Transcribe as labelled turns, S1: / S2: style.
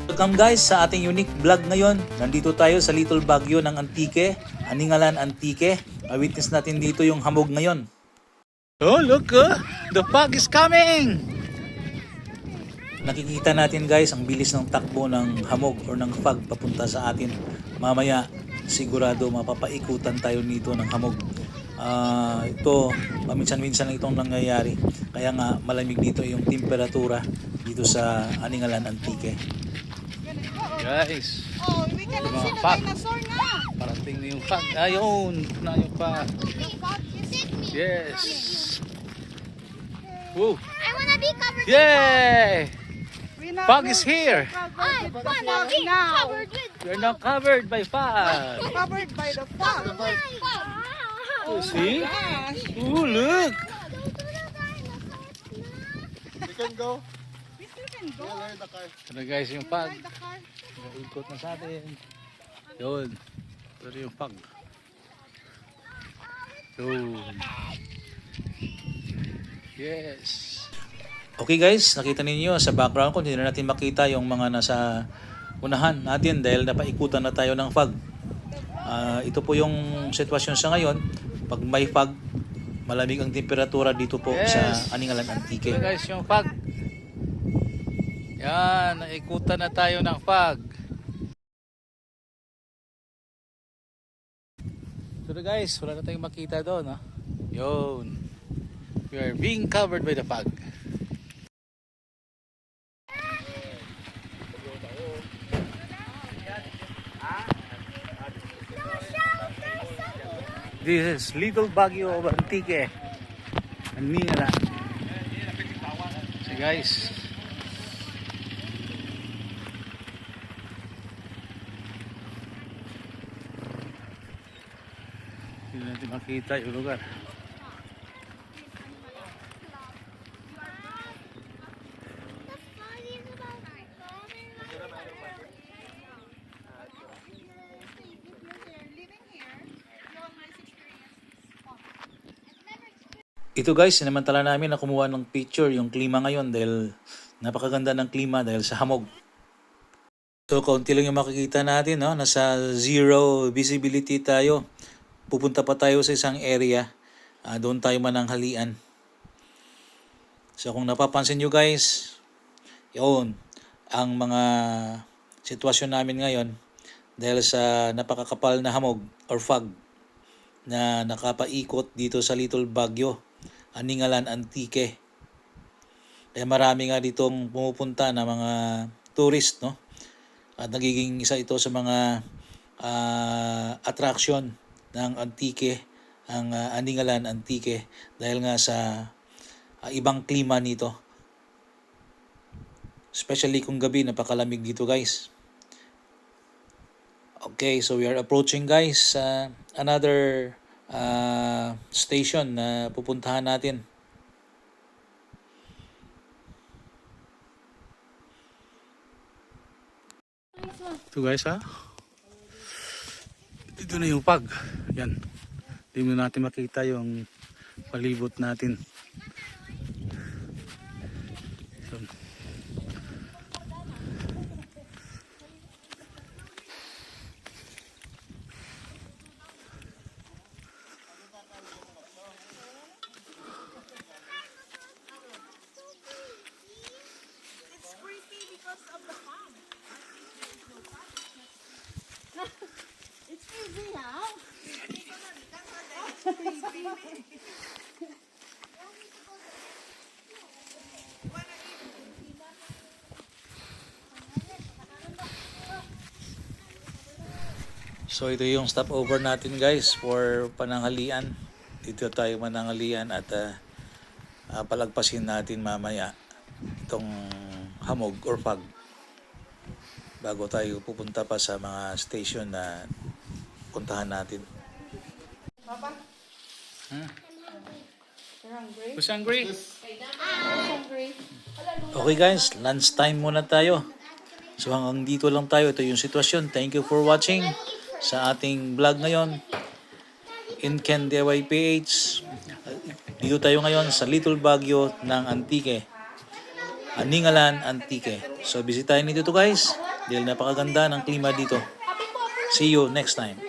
S1: Welcome guys sa ating unique vlog ngayon. Nandito tayo sa Little Baguio ng Antique, Aningalan Antique. Ma-witness natin dito yung hamog ngayon. Oh look, the fog is coming! Nakikita natin guys ang bilis ng takbo ng hamog or ng fog papunta sa atin. Mamaya sigurado mapapaikutan tayo nito ng hamog. Ito paminsan-minsan lang itong nangyayari. Kaya nga malamig dito yung temperatura dito sa Aningalan Antique. Guys,
S2: we can
S1: mga
S2: see the
S1: fog.
S2: dinosaur na.
S1: Parating na yung fog. Ayun, na yung fog. Yes. Woo.
S3: I wanna be covered.
S1: Yay!
S2: We're not
S1: Fog is here.
S3: I wanna be
S2: now.
S3: covered with
S1: We're now covered by fog.
S2: Covered by the fog.
S3: fog.
S1: You see?
S2: Gosh.
S1: Ooh, look.
S4: We can go.
S2: We still can go.
S4: Ride the car.
S1: Ito guys yung fog.
S2: Ride the car.
S1: Ikot na sa atin. Yun. Ito yung fog. Yun. Yes. Okay guys, nakita ninyo sa background ko, hindi na natin makita yung mga nasa unahan natin dahil napaikutan na tayo ng fog. Ito po yung sitwasyon sa ngayon. Pag may fog, malamig ang temperatura dito po sa Aningalan Antique. Ito guys yung fog. Yan, naikutan na tayo ng fog. So guys, wala na tayong makita doon. Ha? Yun. We are being covered by the fog. This is Little Baguio of Antique. Aningalan. So guys, hindi natin makita yung lugar. Ito guys, sinamantala namin na kumuha ng picture yung klima ngayon dahil napakaganda ng klima dahil sa hamog. So kaunti lang yung makikita natin, no? Nasa zero visibility tayo. Pupunta pa tayo sa isang area. Doon tayo mananghalian. So kung napapansin nyo guys, yun, ang mga sitwasyon namin ngayon dahil sa napakakapal na hamog or fog na nakapaikot dito sa Little Baguio, Aningalan Antique. Kaya marami nga ditong pumupunta na mga tourist, no? At nagiging isa ito sa mga attraction ng Antique, ang Aningalan Antique dahil nga sa ibang klima nito. Especially kung gabi, napakalamig dito guys. Okay, so we are approaching guys another station na pupuntahan natin. Ito guys ha. Ito na yung fog. Yan. Hindi mo natin makita yung palibot natin. So,
S2: It's creepy because of the fog. It's creepy now. That's creepy.
S1: So ito yung stopover natin guys for pananghalian. Dito tayo mananghalian at palagpasin natin mamaya itong hamog or fog bago tayo pupunta pa sa mga station na puntahan natin.
S2: Papa,
S1: Hmm?
S2: you're hungry?
S1: Who's hungry?
S2: I'm hungry.
S1: Okay guys, lunch time muna tayo. So hanggang dito lang tayo. Ito yung sitwasyon. Thank you for watching sa ating vlog ngayon. In Ken DIY PH. Dito tayo ngayon sa Little Baguio ng Antique. Aningalan Antique. So bisitahin nito guys. Dahil napakaganda ng klima dito. See you next time.